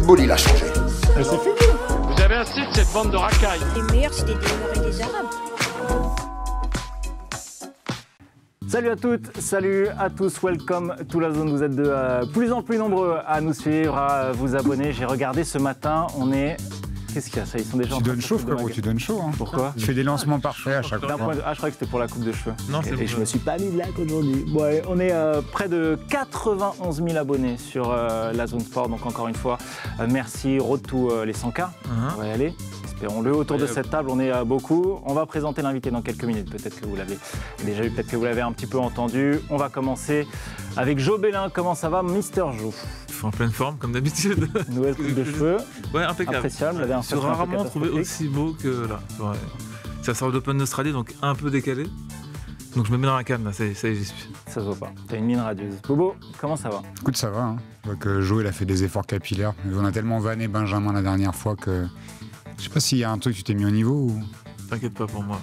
football, il a changé. Mais c'est fini. Vous avez un site, cette bande de racailles. Les meilleurs, c'était des Noirs et des Arabes. Salut à toutes, salut à tous, welcome to la zone. Vous êtes de plus en plus nombreux à nous suivre, à vous abonner. J'ai regardé ce matin, on est... Qu'est-ce qu'il y a ça? Ils sont déjà Tu donnes chaud, frérot, tu donnes chaud. Hein. Pourquoi? Tu fais des lancements parfaits à chaque fois. Ah, je croyais que c'était pour la coupe de cheveux. Non, c'est et je me suis pas mis de lac aujourd'hui. Bon, allez, on est près de 91 000 abonnés sur la zone sport. Donc encore une fois, merci, road to les 100K. On va y aller. Espérons-le. Autour de cette table, on est beaucoup. On va présenter l'invité dans quelques minutes. Peut-être que vous l'avez déjà vu, peut-être que vous l'avez un petit peu entendu. On va commencer avec Jo Bellin. Comment ça va, Mister Jo? En pleine forme, comme d'habitude. Nouvelle coupe de cheveux. Ouais, impeccable. Appréciable. Je suis rarement trouvé aussi beau que là. Ouais. Ça sort d'Open d'Australie, donc un peu décalé. Donc je me mets dans la canne, là, ça y est, j'y suis. Ça se voit pas. T'as une mine radieuse. Bobo, comment ça va? Écoute, ça va. Hein. Je vois que Jo, il a fait des efforts capillaires. On a tellement vanné Benjamin la dernière fois que... Je sais pas s'il y a un truc, tu t'es mis au niveau ou... T'inquiète pas pour moi.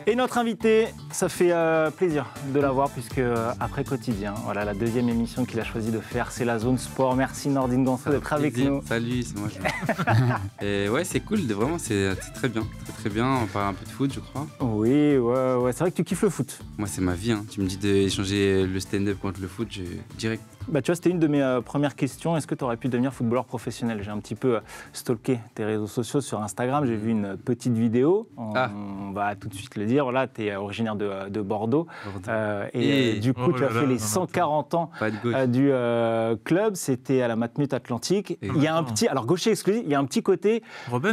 Et notre invité, ça fait plaisir de l'avoir puisque après Quotidien, voilà la deuxième émission qu'il a choisi de faire, c'est la zone sport. Merci Nordine Ganso d'être avec nous. Salut, c'est moi. Et ouais, c'est cool, vraiment, c'est très bien, très bien. On parle un peu de foot, je crois. Oui, ouais, c'est vrai que tu kiffes le foot. Moi, c'est ma vie. Hein. Tu me dis d'échanger le stand-up contre le foot, direct. Bah, tu vois, c'était une de mes premières questions. Est-ce que tu aurais pu devenir footballeur professionnel? J'ai un petit peu stalké tes réseaux sociaux sur Instagram. J'ai vu une petite vidéo. On va tout de suite le dire. Voilà, tu es originaire de Bordeaux. Et du coup, tu as fait les 140 ans du club. C'était à la Matmut Atlantique. Il y a un petit... Alors, gaucher exclusif, il y a un petit côté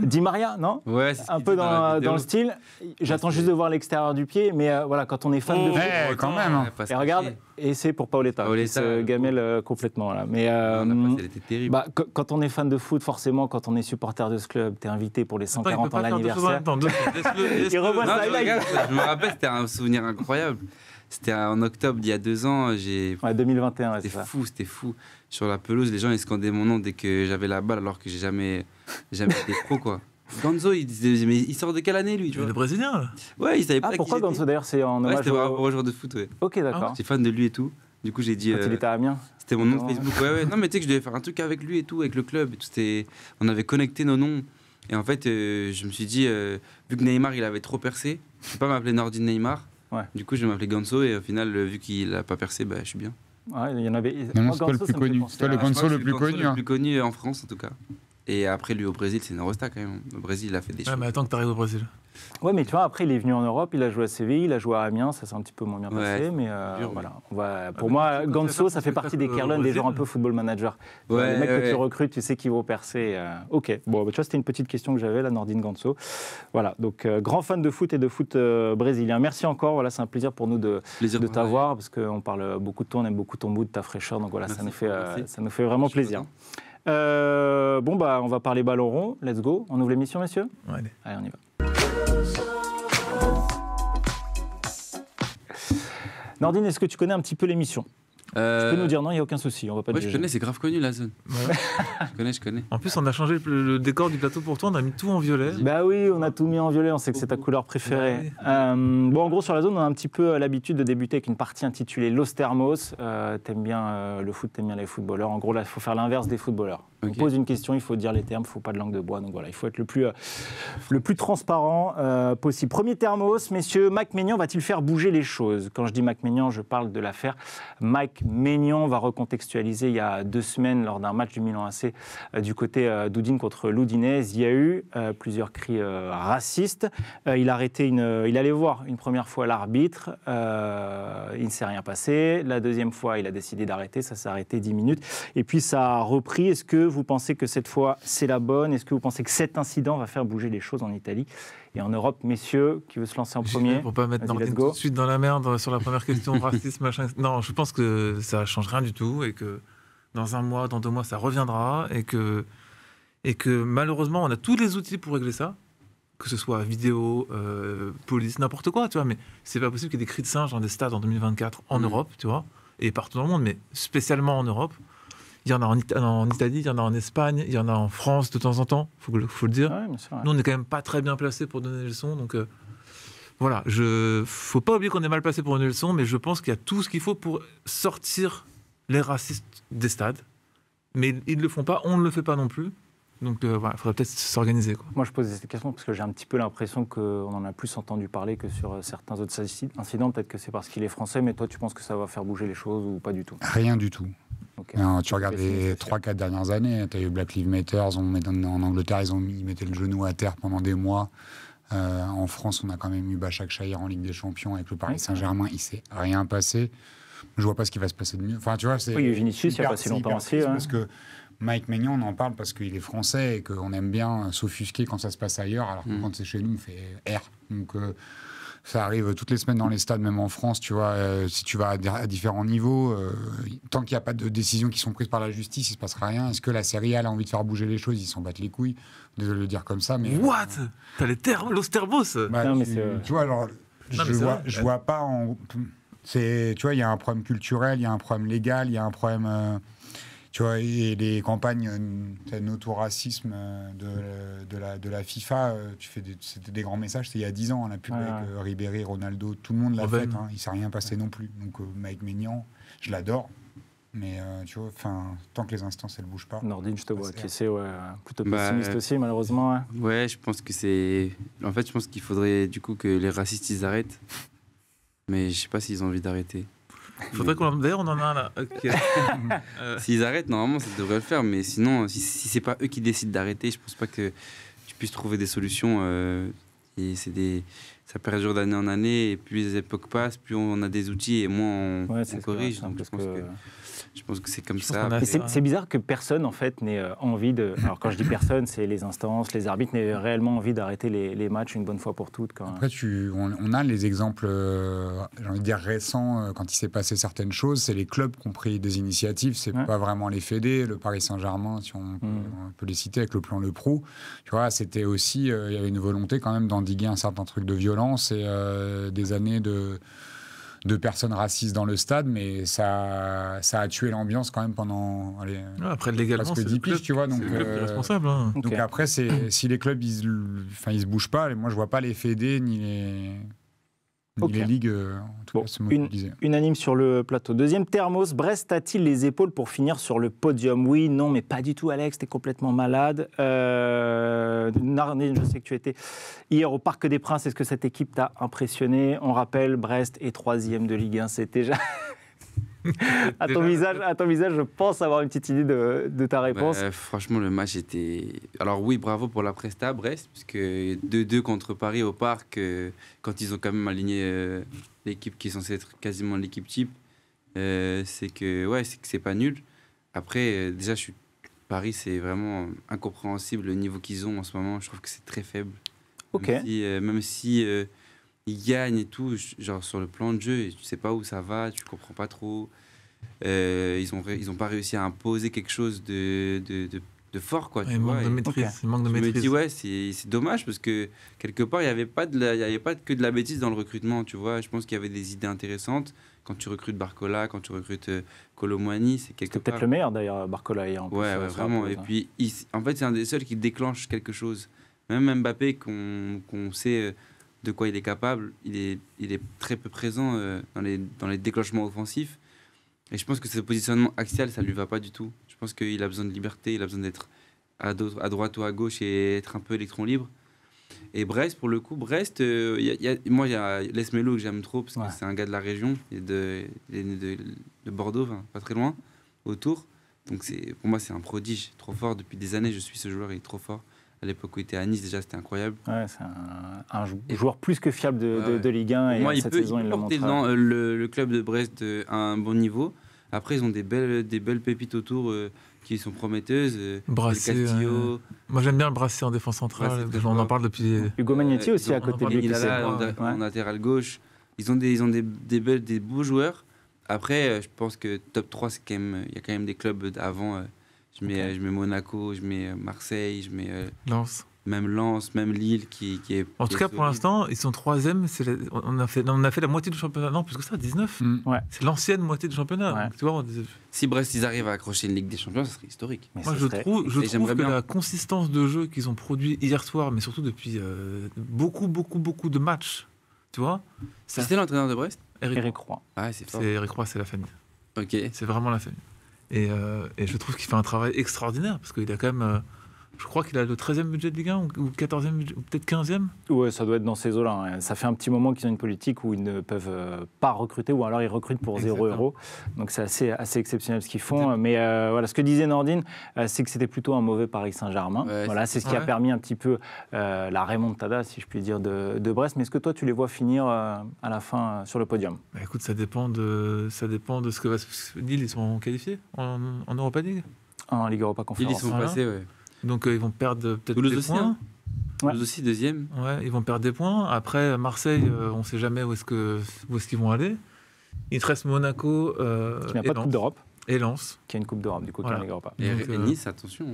Di Maria, non? Ouais, c'est un peu dans le style. J'attends juste de voir l'extérieur du pied. Mais voilà, quand on est fan de foot... quand même. Hein. Et regarde, et c'est pour Paoletta qui se gamelle complètement. Là. Mais elle était terrible. Bah, quand on est fan de foot, forcément, quand on est supporter de ce club, t'es invité pour les 140 ans de l'anniversaire. Il revoit ça. Je me rappelle, c'était un souvenir incroyable. C'était en octobre d'il y a 2 ans. 2021, c'est ça. C'était fou. Sur la pelouse, les gens ils scandaient mon nom dès que j'avais la balle, alors que j'ai jamais été pro, quoi. Gonzo, il disait, mais il sort de quelle année, lui, tu vois? Le Brésilien, là. Ouais, il savait pas. Pourquoi Gonzo, d'ailleurs? C'est en hommage c'était par rapport au joueur de foot, ouais. Ok, d'accord. J'étais fan de lui et tout. Du coup, j'ai dit. Quand il était à Amiens. C'était mon nom de Facebook. Ouais. Non, mais tu sais que je devais faire un truc avec lui et tout, avec le club. Et tout, on avait connecté nos noms. Et en fait, je me suis dit, vu que Neymar, il avait trop percé, je ne peux pas m'appeler Nordine Neymar. Ouais. Du coup, je vais m'appeler Gonzo. Et au final, vu qu'il n'a pas percé, bah, je suis bien. Ouais, il y en avait. Non, c'est pas le plus connu. C'est pas le Gonzo le plus connu. Le plus connu en France, en tout cas. Et après, lui, au Brésil, c'est une rosta quand même. Au Brésil, il a fait des choses. Ouais, mais attends que tu arrives au Brésil. Ouais, mais tu vois, après, il est venu en Europe, il a joué à Séville, il a joué à Amiens, ça s'est un petit peu moins bien passé, mais voilà. Pour moi, Gonzo, ça fait partie des Kerlon, des gens un peu football manager. Les mecs que tu recrutes, tu sais qu'ils vont percer. Ok, bon, tu vois, c'était une petite question que j'avais, la Nordine Gonzo. Voilà, donc grand fan de foot et de foot brésilien. Merci encore, voilà, c'est un plaisir pour nous de t'avoir, parce qu'on parle beaucoup de toi, on aime beaucoup ton mood, ta fraîcheur, donc voilà, ça nous fait vraiment plaisir. Bon, bah, on va parler ballon rond, let's go. On ouvre l'émission, messieurs? Ouais, allez, on y va. Nordine, est-ce que tu connais un petit peu l'émission? Tu peux nous dire non, il n'y a aucun souci, on va pas te juger. Je connais, c'est grave connu la zone. Ouais. je connais. En plus, on a changé le décor du plateau pour toi, on a mis tout en violet. Bah oui, on a tout mis en violet, on sait que c'est ta couleur préférée. Bon, en gros, sur la zone, on a un petit peu l'habitude de débuter avec une partie intitulée Los Termos. T'aimes bien le foot, t'aimes bien les footballeurs. En gros, là, il faut faire l'inverse des footballeurs. On pose une question, il faut dire les termes, il ne faut pas de langue de bois. Donc voilà, il faut être le plus transparent possible. Premier Termos, messieurs, Mike Maignan va-t-il faire bouger les choses? Quand je dis Mike Maignan, je parle de l'affaire Mike Maignan. On va recontextualiser il y a 2 semaines, lors d'un match du Milan AC du côté d'Udine contre l'Udinese. Il y a eu plusieurs cris racistes. Il allait voir une première fois l'arbitre. Il ne s'est rien passé. La deuxième fois, il a décidé d'arrêter. Ça s'est arrêté 10 minutes. Et puis, ça a repris. Est-ce que vous pensez que cette fois, c'est la bonne? Est-ce que vous pensez que cet incident va faire bouger les choses en Italie et en Europe? Messieurs, qui veut se lancer en premier? Pour pas mettre Nordine tout de suite dans la merde sur la première question, racisme, machin. Non, je pense que ça change rien du tout et que dans 1 mois, dans 2 mois, ça reviendra et que malheureusement, on a tous les outils pour régler ça, que ce soit vidéo, police, n'importe quoi, tu vois. Mais c'est pas possible qu'il y ait des cris de singe dans des stades en 2024 en Europe, tu vois, et partout dans le monde, mais spécialement en Europe. Il y en a en Italie, il y en a en Espagne, il y en a en France de temps en temps, faut le dire. Ouais, bien sûr, ouais. Nous, on n'est quand même pas très bien placés pour donner les leçons, donc voilà. Faut pas oublier qu'on est mal placé pour donner les leçons, mais je pense qu'il y a tout ce qu'il faut pour sortir les racistes des stades Mais ils ne le font pas, on ne le fait pas non plus. Donc voilà, il faudrait peut-être s'organiser, quoi. Moi, je posais cette question parce que j'ai un petit peu l'impression qu'on en a plus entendu parler que sur certains autres incidents. Peut-être que c'est parce qu'il est français, mais toi, tu penses que ça va faire bouger les choses ou pas du tout? Rien du tout. Okay. Non, tu regardes les 3-4 dernières années, tu as eu Black Lives Matter, en Angleterre, ils mettaient le genou à terre pendant des mois. En France, on a quand même eu Bachak Shahir en Ligue des Champions avec le Paris Saint-Germain. Il ne s'est rien passé. Je ne vois pas ce qui va se passer de mieux. Enfin, tu vois, c'est Vinicius, il n'y a pas si longtemps aussi. Parce que Mike Maignan, on en parle parce qu'il est français et qu'on aime bien s'offusquer quand ça se passe ailleurs, alors que quand c'est chez nous, on fait R. Donc, ça arrive toutes les semaines dans les stades, même en France, tu vois. Si tu vas à différents niveaux, tant qu'il n'y a pas de décisions qui sont prises par la justice, il ne se passera rien. Est-ce que la Serie A a envie de faire bouger les choses? Ils s'en battent les couilles. Désolé de le dire comme ça, mais... What? T'as l'Osterbos? Non, mais tu vois, alors, je vois pas en... Tu vois, il y a un problème culturel, il y a un problème légal, il y a un problème... tu vois, et les campagnes noto-racisme de la FIFA, c'était des grands messages, c'était il y a 10 ans, la pub avec Ribéry, Ronaldo, tout le monde l'a fait, hein, il ne s'est rien passé non plus. Donc Mike Maignan, je l'adore, mais tu vois, tant que les instances, elles ne bougent pas... Nordine, je te vois qui c'est plutôt pessimiste aussi, malheureusement. Ouais, je pense que c'est... En fait, je pense qu'il faudrait du coup que les racistes, ils arrêtent. Mais je sais pas s'ils ont envie d'arrêter. Faudrait qu'on... D'ailleurs, on en a un là. Okay. S'ils arrêtent, normalement, ça devrait le faire. Mais sinon, si c'est pas eux qui décident d'arrêter, je pense pas que tu puisses trouver des solutions. Et ça perdure d'année en année. Et plus les époques passent, plus on a des outils et moins on corrige. Donc, je pense que c'est comme ça. C'est bizarre que personne, en fait, n'ait envie de... Alors, quand je dis personne, c'est les instances, les arbitres, n'aient réellement envie d'arrêter les matchs une bonne fois pour toutes. Après, on a les exemples, j'ai envie de dire, récents, quand il s'est passé certaines choses. C'est les clubs qui ont pris des initiatives. C'est pas vraiment les fédés. Le Paris Saint-Germain, si on peut les citer, avec le plan Le Pro. Tu vois, c'était aussi... il y avait une volonté quand même d'endiguer un certain truc de violence et des années de personnes racistes dans le stade, mais ça a tué l'ambiance quand même pendant après légalement, presque 10 piges, tu vois. Donc, c'est le club qui est responsable. Hein. Donc après, si les clubs, ils se bougent pas, moi je vois pas les fédés ni les ligues en tout cas se mobiliser. Unanime sur le plateau. Deuxième thermos, Brest a-t-il les épaules pour finir sur le podium? Oui, non, mais pas du tout, Alex, t'es complètement malade. Nardine, je sais que tu étais hier au Parc des Princes. Est-ce que cette équipe t'a impressionné? On rappelle, Brest est 3e de Ligue 1, c'est déjà... à ton visage, je pense avoir une petite idée de ta réponse. Franchement, le match était... Alors oui, bravo pour la presta, Brest, puisque 2-2 contre Paris au Parc, quand ils ont quand même aligné l'équipe qui est censée être quasiment l'équipe type, c'est que c'est pas nul. Après, déjà, Paris, c'est vraiment incompréhensible le niveau qu'ils ont en ce moment. Je trouve que c'est très faible. Ok. Même si ils gagnent et tout, genre sur le plan de jeu, tu sais pas où ça va, tu comprends pas trop. Ils ont pas réussi à imposer quelque chose de fort, quoi. Il manque de maîtrise. Il manque de maîtrise. Je me dis, c'est dommage parce que quelque part, il n'y avait pas que de la bêtise dans le recrutement, tu vois. Je pense qu'il y avait des idées intéressantes. Quand tu recrutes Barcola, quand tu recrutes Kolo Muani, c'est quelque part... peut-être le meilleur d'ailleurs, Barcola hier. Ouais, vraiment. Et puis, en fait, c'est un des seuls qui déclenche quelque chose. Même Mbappé, qu'on sait de quoi il est capable, il est très peu présent dans les déclenchements offensifs. Et je pense que ce positionnement axial, ça ne lui va pas du tout. Je pense qu'il a besoin de liberté, il a besoin d'être à droite ou à gauche et être un peu électron libre. Et Brest, pour le coup, moi, il y a Lesmelo que j'aime trop, parce que c'est un gars de la région, il est né de Bordeaux, pas très loin, autour. Donc pour moi, c'est un prodige, trop fort. Depuis des années, je suis ce joueur, il est trop fort. À l'époque où il était à Nice, déjà, c'était incroyable. Ouais, c'est un joueur plus que fiable de Ligue 1. Et moi, cette saison, il l'a montré. Dans le club de Brest à un bon niveau. Après, ils ont des belles pépites autour qui sont prometteuses. Brassé, Castillo. Moi, j'aime bien le Brassé en défense centrale. On en parle depuis... Hugo Magnetti aussi à côté de lui. Il est là, en latéral gauche. Ils ont des beaux joueurs. Après, je pense que top 3, il y a quand même des clubs d'avant. Je mets Monaco, je mets Marseille, je mets Lens. Même Lens, même Lille qui est... En tout cas, pour l'instant, ils sont 3e. On a fait la moitié du championnat. Non, plus que ça, 19. Ouais. C'est l'ancienne moitié du championnat. Ouais. Donc, tu vois, si Brest, ils arrivent à accrocher une Ligue des Champions, ça serait historique. Moi, je trouve que la consistance de jeu qu'ils ont produit hier soir, mais surtout depuis beaucoup de matchs, tu vois... C'était l'entraîneur de Brest ? Eric Roy. Ah, c'est fort. Eric Roy, c'est la famille. Ok. C'est vraiment la famille. Et je trouve qu'il fait un travail extraordinaire, parce qu'il a quand même... je crois qu'il a le 13e budget de Ligue 1 ou 14e, ou peut-être 15e. Ouais, ça doit être dans ces eaux-là. Hein. Ça fait un petit moment qu'ils ont une politique où ils ne peuvent pas recruter, ou alors ils recrutent pour 0 €. Donc c'est assez exceptionnel ce qu'ils font. Mais voilà, ce que disait Nordine, c'est que c'était plutôt un mauvais Paris Saint-Germain. Ouais, voilà, c'est ce qui a permis un petit peu la remontada, si je puis dire, de Brest. Mais est-ce que toi, tu les vois finir à la fin sur le podium? Bah, écoute, ça dépend de ce que va... Lille, ils sont qualifiés en Europa League? En Ligue Europa Conférence. Ils sont passés, ouais. Donc ils vont perdre peut-être Toulouse des aussi, points. hein. Toulouse aussi, deuxième. Ouais, ils vont perdre des points. Après, Marseille, on ne sait jamais où est-ce qu'ils vont aller. Il te reste Monaco qui n'a pas de Coupe d'Europe. Et Lens. Qui a une Coupe d'Europe, du coup, qui n'en pas. Et Nice, attention.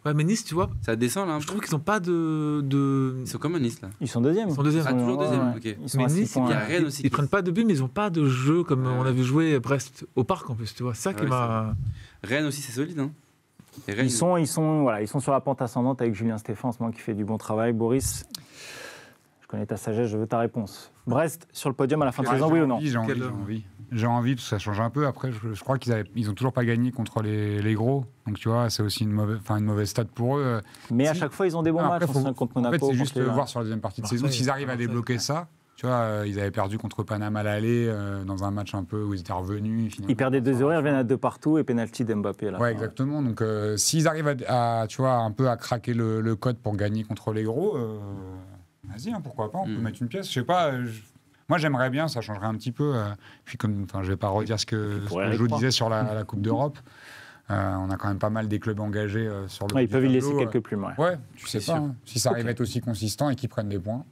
Ouais, mais Nice, tu vois... Ça descend, là, un peu. Je trouve qu'ils n'ont pas de... Ils sont comme à Nice, là. Ils sont deuxième. Ils sont deuxième. Ah, toujours deuxième, ok. Mais Nice, il y a Rennes aussi. Ils prennent pas de but, mais ils n'ont pas de jeu comme on a vu jouer Brest au Parc, en plus, tu vois. Ça qui m'a... Rennes aussi, c'est solide, hein. Rennes, ils sont sur la pente ascendante avec Julien Stéphan en ce moment qui fait du bon travail. Boris, je connais ta sagesse, je veux ta réponse. Brest sur le podium à la fin de saison, oui ou non? J'ai envie, parce que ça change un peu. Après, je crois qu'ils n'ont toujours pas gagné contre les gros. Donc, tu vois, c'est aussi une mauvaise stat pour eux. Mais à chaque fois, ils ont des bons matchs contre Monaco. En fait, c'est juste voir sur la deuxième partie de saison. S'ils arrivent à débloquer ça, tu vois, ils avaient perdu contre Paname à l'aller, dans un match un peu où ils étaient revenus. Ils perdaient 2-0, ils reviennent à 2 partout et pénalty d'Mbappé à la fin. Ouais, exactement. Donc, s'ils arrivent tu vois, un peu à craquer le code pour gagner contre les gros, vas-y, pourquoi pas, on peut mettre une pièce. Je sais pas... Moi, j'aimerais bien, ça changerait un petit peu. Puis, je ne vais pas redire ce que je vous disais sur la Coupe d'Europe. On a quand même pas mal des clubs engagés sur le. Ils peuvent y laisser quelques plumes. Ouais, tu sais pas. Si ça arrive à être aussi consistant et qu'ils prennent des points.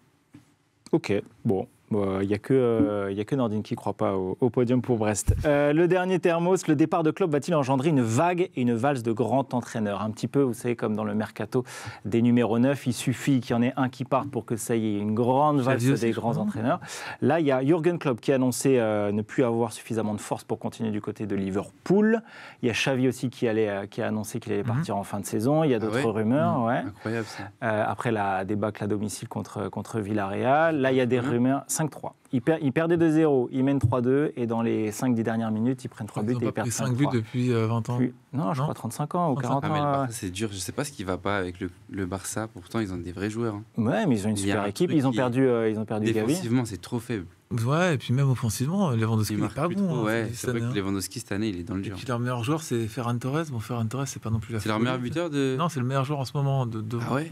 Ok, bon. Il n'y a que Nordine qui ne croit pas au podium pour Brest. Le dernier thermos, le départ de Klopp va-t-il engendrer une vague et une valse de grands entraîneurs? Un petit peu, vous savez, comme dans le mercato des numéros 9, il suffit qu'il y en ait un qui parte pour que ça y ait une grande valse des grands entraîneurs. Là, il y a Jürgen Klopp qui a annoncé ne plus avoir suffisamment de force pour continuer du côté de Liverpool. Il y a Xavi aussi qui a annoncé qu'il allait partir en fin de saison. Il y a d'autres rumeurs. Ouais. Incroyable ça. Après la débâcle à domicile contre Villarreal. Là, il y a des rumeurs. 5-3. Ils perdaient 2-0, ils mènent 3-2, et dans les 5-10 dernières minutes, ils prennent 3 buts et ils perdent 5-3. 5 buts depuis 20 ans. Non, je crois 35 ans ou 40 ans. Mais le Barça, c'est dur. Je ne sais pas ce qui ne va pas avec le Barça. Pourtant, ils ont des vrais joueurs. Hein. Ouais, mais ils ont une super équipe. Ils ont perdu Gavi. Défensivement, c'est trop faible. Ouais, et puis même offensivement, Lewandowski n'est pas bon. Ouais, c'est vrai que Lewandowski, cette année, il est dans le dur. Et puis leur meilleur joueur, c'est Ferran Torres. Bon, Ferran Torres, c'est pas non plus la... C'est leur meilleur buteur de... Non, c'est le meilleur joueur en ce moment. Ah ouais.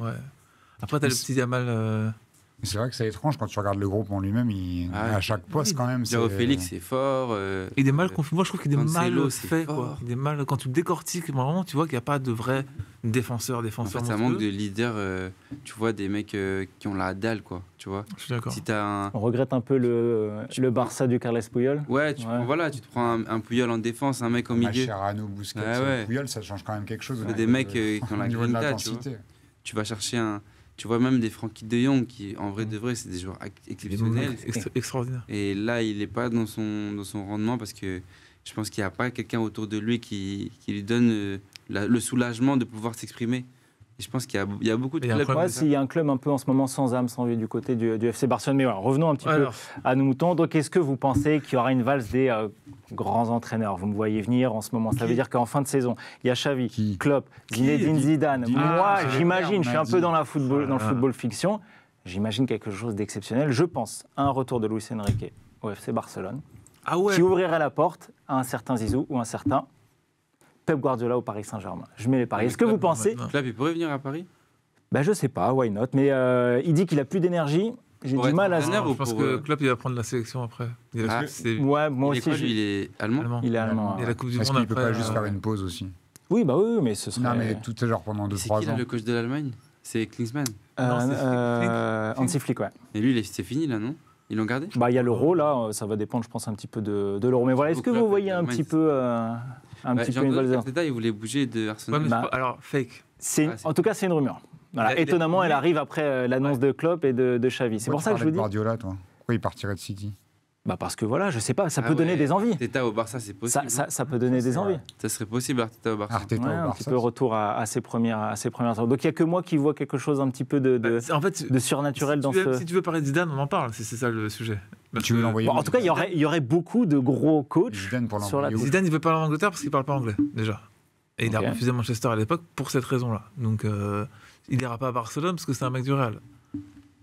Après, t'as le petit Yamal... C'est vrai que c'est étrange quand tu regardes le groupe en lui-même, à chaque poste quand même. Joao Félix, c'est fort. Il est mal confus. Moi, je trouve qu'il est mal fait. Quoi. Il est mal... Quand tu le décortiques, vraiment, tu vois qu'il n'y a pas de vrai défenseur. En fait, ça manque de leader. Tu vois, des mecs qui ont la dalle, quoi. Tu vois. Je suis d'accord. Si On regrette un peu le Barça du Carles Puyol. Ouais, tu te prends un Puyol en défense, un mec au milieu. Mascherano, Busquets, Puyol, ça change quand même quelque chose. Des mecs qui ont la grinta, tu vas chercher un... Tu vois même des Frenkie de Jong qui, en vrai de vrai, c'est des joueurs exceptionnels. Extraordinaire. Et là, il n'est pas dans son rendement parce que je pense qu'il n'y a pas quelqu'un autour de lui qui lui donne le soulagement de pouvoir s'exprimer. Et je pense qu'il y a beaucoup de clubs. Ouais, s'il y a un club un peu en ce moment sans âme, sans vie du côté du FC Barcelone. Mais voilà, revenons un petit peu à nos moutons. Donc, est-ce que vous pensez qu'il y aura une valse des grands entraîneurs? Vous me voyez venir en ce moment. Ça veut dire qu'en fin de saison, il y a Xavi, Klopp, Zinedine Zidane. Moi, j'imagine, je suis un peu dans le football fiction, j'imagine quelque chose d'exceptionnel. Je pense à un retour de Luis Enrique au FC Barcelone, qui ouvrirait la porte à un certain Zizou ou un certain Pep Guardiola au Paris Saint-Germain. Je mets les paris. Est-ce que vous pensez... Klopp, il pourrait venir à Paris? Je sais pas, why not. Mais il dit qu'il a plus d'énergie. J'ai du mal à... Je pense que Klopp, il va prendre la sélection après. Ouais, moi aussi. Il est allemand. Il est allemand. Il y a la Coupe du Monde. Est-ce qu'il ne peut pas juste faire une pause aussi? Oui, mais ce serait... Non, mais tout est genre pendant 2-3 ans. C'est qui là, le coach de l'Allemagne? C'est Klinsmann. Hansi Flick, ouais. Et lui, c'est fini là, non? Ils l'ont gardé? Il y a l'Euro, là, ça va dépendre, je pense, un petit peu de l'Euro. Mais voilà, est-ce que vous voyez un petit peu une valse? Arteta, il voulait bouger de Arsenal. Alors, fake. En tout cas, c'est une rumeur. Voilà. Étonnamment, elle arrive après l'annonce de Klopp et de Xavi. C'est pour ça que je vous dis... Guardiola, toi. Pourquoi il partirait de City? Parce que voilà, je sais pas, ça peut donner des envies. Arteta au Barça, c'est possible. Ça peut donner des envies. Ça serait possible, Arteta au Barça. Un petit peu retour à ses premières heures. Donc il n'y a que moi qui vois quelque chose un petit peu de surnaturel dans ce... Si tu veux parler de Zidane, on en parle, c'est ça le sujet. Tu veux l'envoyer En tout cas, il y aurait beaucoup de gros coachs sur la piste. Zidane, il veut pas aller en Angleterre parce qu'il parle pas anglais, déjà. Et il a refusé Manchester à l'époque pour cette raison-là. Donc, il n'ira pas à Barcelone parce que c'est un mec du Real.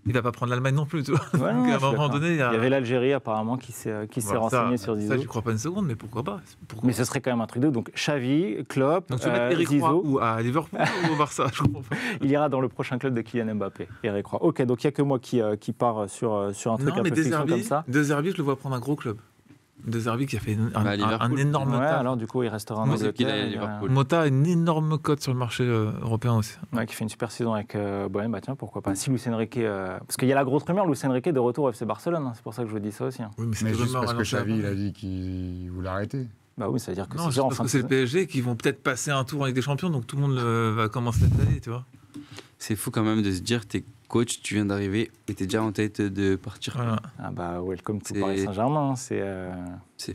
Il va pas prendre l'Allemagne non plus, tu vois. Ouais, donc, à un moment donné, il y avait l'Algérie apparemment qui s'est renseigné sur Zizou. Ça, j'y crois pas une seconde, mais pourquoi pas. Mais ce serait quand même un truc de donc Xavi, Klopp, donc tu vas mettre Eric Roy ou à Liverpool ou au Barça, je comprends pas. Il ira dans le prochain club de Kylian Mbappé, Eric Roy. Ok, donc il y a que moi qui part sur un truc un peu fiction comme ça. De Zerbi, je le vois prendre un gros club. De Zerbi qui a fait un énorme taf. taf. Alors du coup, il restera en Angleterre. Mota a une énorme cote sur le marché européen aussi. Ouais, qui fait une super saison avec Bohème. Bah tiens, pourquoi pas. Si Luis Enrique, parce qu'il y a la grosse rumeur, Luis Enrique de retour au FC Barcelone. C'est pour ça que je vous dis ça aussi. Oui, mais juste parce que Xavi, il a dit qu'il voulait arrêter. Bah oui, ça veut dire que c'est sûr. Parce que c'est le PSG qui vont peut-être passer un tour avec des champions, donc tout le monde va commencer cette année, tu vois. C'est fou quand même de se dire, t'es coach, tu viens d'arriver et t'es déjà en tête de partir. Voilà. Ah bah welcome to Paris Saint-Germain, c'est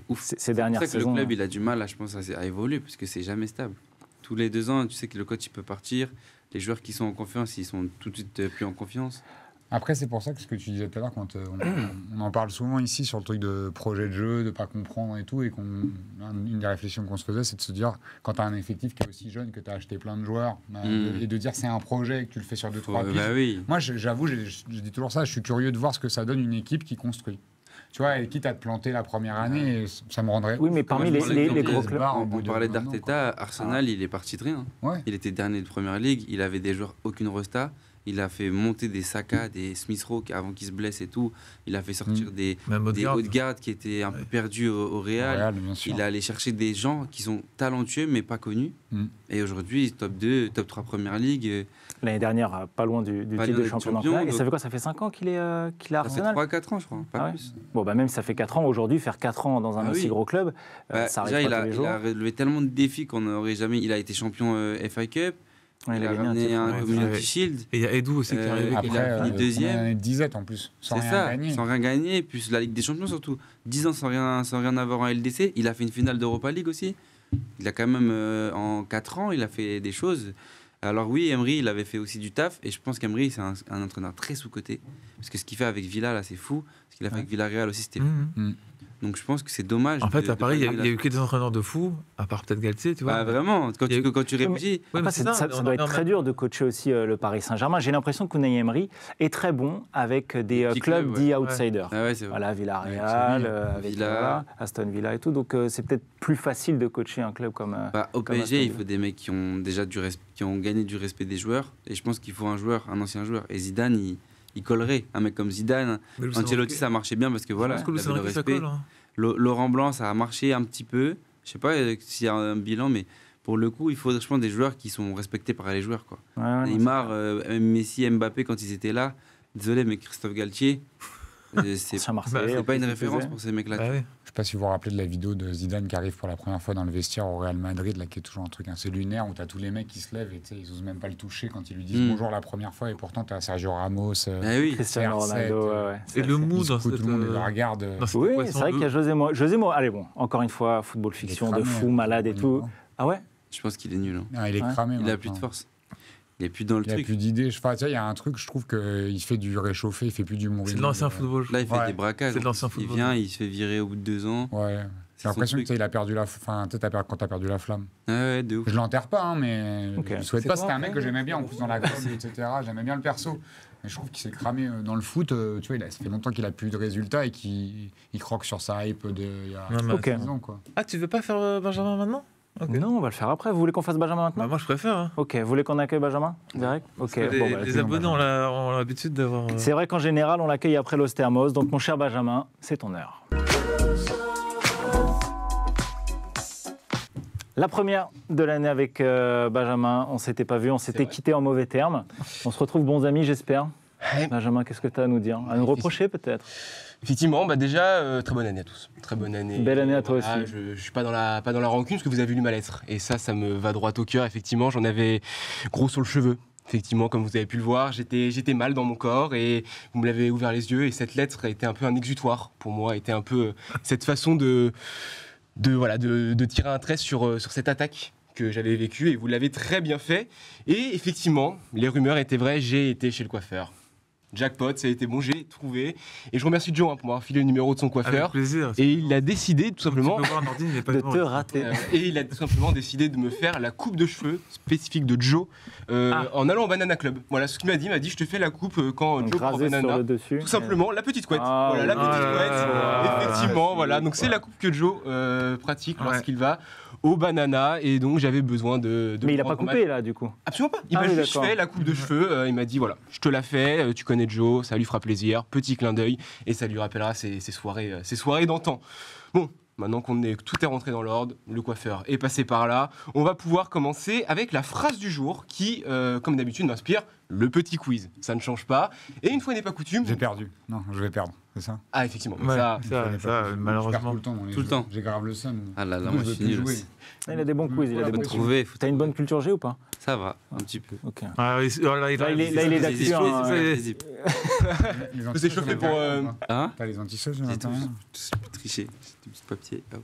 ouf. Ces dernières saisons. C'est pour ça que le club il a du mal, je pense, à évoluer parce que c'est jamais stable. Tous les 2 ans, tu sais que le coach il peut partir, les joueurs qui sont en confiance, ils sont tout de suite plus en confiance. Après, c'est pour ça que ce que tu disais tout à l'heure, quand on en parle souvent ici sur le truc de projet de jeu, de ne pas comprendre et tout, et une des réflexions qu'on se faisait, c'est de se dire, quand tu as un effectif qui est aussi jeune, que tu as acheté plein de joueurs, et de dire c'est un projet, que tu le fais sur 2-3 piges. Bah oui. Moi, j'avoue, je dis toujours ça, je suis curieux de voir ce que ça donne une équipe qui construit. Tu vois, et quitte à te planter la première année, ça me rendrait... Oui, mais parmi les gros clubs... On parlait d'Arteta, Arsenal, il est parti de rien. Ouais. Il était dernier de Première Ligue, il avait des joueurs, aucune resta. Il a fait monter des Saka, des Smith Rowe avant qu'ils se blessent et tout. Il a fait sortir des Odegaard qui étaient un peu perdus au Real. Il a allé chercher des gens qui sont talentueux mais pas connus. Et aujourd'hui, top 2, top 3 Première Ligue. L'année dernière, pas loin du titre de champion. Et ça fait quoi? Ça fait 5 ans qu'il est à Arsenal? Ça fait 3-4 ans, je crois. Pas plus. Bon, bah même si ça fait 4 ans aujourd'hui, faire 4 ans dans un aussi gros club, ça arrive pas tous les jours. Il a relevé tellement de défis qu'on n'aurait jamais... Il a été champion FA Cup. Ouais, il a ramené un Community Shield. Et il y a Edu aussi qui est arrivé. Il a fini deuxième. Une disette en plus, sans rien gagner. Plus la Ligue des Champions surtout. 10 ans sans rien avoir en LDC. Il a fait une finale d'Europa League aussi. Il a quand même, en 4 ans, il a fait des choses. Alors oui, Emery, il avait fait aussi du taf. Et je pense qu'Emery, c'est un entraîneur très sous-coté. Parce que ce qu'il fait avec Villa, là, c'est fou. Ce qu'il a fait avec Villarreal aussi, c'était fou. Donc je pense que c'est dommage. En fait, à Paris, il y a eu que des entraîneurs de fous, à part peut-être Galtier, tu vois. Bah, vraiment, quand tu réfléchis. Ça doit être très dur de coacher aussi le Paris Saint-Germain. J'ai l'impression qu'Unai Emery est très bon avec des clubs dits outsiders. Voilà, Villarreal, avec Aston Villa et tout. Donc c'est peut-être plus facile de coacher un club comme. Au PSG, il faut des mecs qui ont déjà qui ont gagné du respect des joueurs. Et je pense qu'il faut un ancien joueur. Et Zidane, il collerait. Un mec comme Zidane. Ancelotti, ça marchait bien parce que voilà, il avait le respect. Laurent Blanc, ça a marché un petit peu. Je sais pas s'il y a un bilan, mais pour le coup, il faut, je pense, des joueurs qui sont respectés par les joueurs, quoi. Neymar, Messi, Mbappé, quand ils étaient là, désolé, mais Christophe Galtier, c'est pas une référence pour ces mecs-là. Je sais pas si vous vous rappelez de la vidéo de Zidane qui arrive pour la première fois dans le vestiaire au Real Madrid, là, qui est toujours un truc assez lunaire, où tu as tous les mecs qui se lèvent et ils osent même pas le toucher quand ils lui disent bonjour la première fois, et pourtant tu as Sergio Ramos, Cristiano Ronaldo. Et le mood dans tout le monde le regarde. Oui, c'est vrai qu'il y a José Mourinho. Allez, bon, encore une fois, football fiction de fou, malade et tout. Ah ouais? Je pense qu'il est nul. Il est cramé. Il a plus de force. Il n'est plus dans le truc. Il n'y a plus d'idées. Il y a un truc, je trouve qu'il fait du réchauffé, il fait plus du Mourinho. C'est de l'ancien football. Là, il fait des braquages. C'est de l'ancien football. Il vient, il se fait virer au bout de 2 ans. Ouais. J'ai l'impression qu'il a perdu quand tu as perdu la flamme. Ouais, de ouf. Je l'enterre pas, mais je ne souhaite pas. C'était un mec que j'aimais bien, en plus, dans la com, etc. J'aimais bien le perso. Mais je trouve qu'il s'est cramé dans le foot. Tu vois, ça fait longtemps qu'il a plus de résultats et qu'il croque sur sa hype d'il y a 10 ans. Quoi. Ah, tu veux pas faire Benjamin maintenant? Non, on va le faire après. Vous voulez qu'on fasse Benjamin maintenant? Moi, je préfère. Ok, vous voulez qu'on accueille Benjamin direct? Les abonnés ont l'habitude d'avoir... C'est vrai qu'en général, on l'accueille après l'Ostermos. Donc, mon cher Benjamin, c'est ton heure. La première de l'année avec Benjamin, on ne s'était pas vu, on s'était quitté en mauvais termes. On se retrouve bons amis, j'espère. Benjamin, qu'est-ce que tu as à nous dire? À nous reprocher peut-être? Effectivement, déjà, très bonne année à tous. Très bonne année. Belle année à toi aussi. Je ne suis pas dans la rancune parce que vous avez lu ma lettre. Et ça me va droit au cœur. Effectivement, j'en avais gros sur le cheveu. Effectivement, comme vous avez pu le voir, j'étais mal dans mon corps et vous me l'avez ouvert les yeux. Et cette lettre a été un peu un exutoire pour moi, était un peu cette façon de tirer un trait sur cette attaque que j'avais vécue. Et vous l'avez très bien fait. Et effectivement, les rumeurs étaient vraies, j'ai été chez le coiffeur. Jackpot, ça a été bon, j'ai trouvé. Et je remercie Joe pour m'avoir filé le numéro de son Avec coiffeur. plaisir. Et il a décidé tout simplement Tu peux voir, Nordine, il n'est pas De mort. te rater. et il a tout simplement décidé de me faire la coupe de cheveux spécifique de Joe en allant au Banana Club. Voilà ce qu'il m'a dit je te fais la coupe quand Donc, Joe prend rasé sur Banana. le dessus. Tout simplement, la petite couette. Ah, voilà, la oui. petite Ah, couette. Effectivement, ouais, voilà. Donc c'est la coupe que Joe pratique lorsqu'il va au Banana. Et donc j'avais besoin de Mais il a prendre pas ma- coupé là du coup. Absolument pas. Il Ah m'a oui, juste d'accord. fait la coupe de cheveux. Il m'a dit voilà, je te la fais. Tu connais Joe, ça lui fera plaisir. Petit clin d'œil et ça lui rappellera ses soirées d'antan. Bon. Maintenant tout est rentré dans l'ordre, le coiffeur est passé par là, on va pouvoir commencer avec la phrase du jour qui, comme d'habitude, m'inspire le petit quiz. Ça ne change pas. Et une fois n'est pas coutume... J'ai perdu. Non, je vais perdre, c'est ça. Ah, effectivement. Ouais, Ça, ça, Je perds malheureusement. tout le temps. dans les Tout le jeux. temps. J'ai grave le seum. Ah là là, Du coup, moi je veux suis plus nul jouer. aussi. Ah, il a des bons quiz. Il a Faut des bons quiz. trouver. T'as une bonne culture G ou pas? Ça va, un petit peu. Ok. Ah, oui, là, Là, il est d'actu, hein, Vas-y, Les Faut s'échauffer pour, Hein T'as les antisociaux, J'ai j'entends tout, rien. triché. J'ai du petit papier. Hop.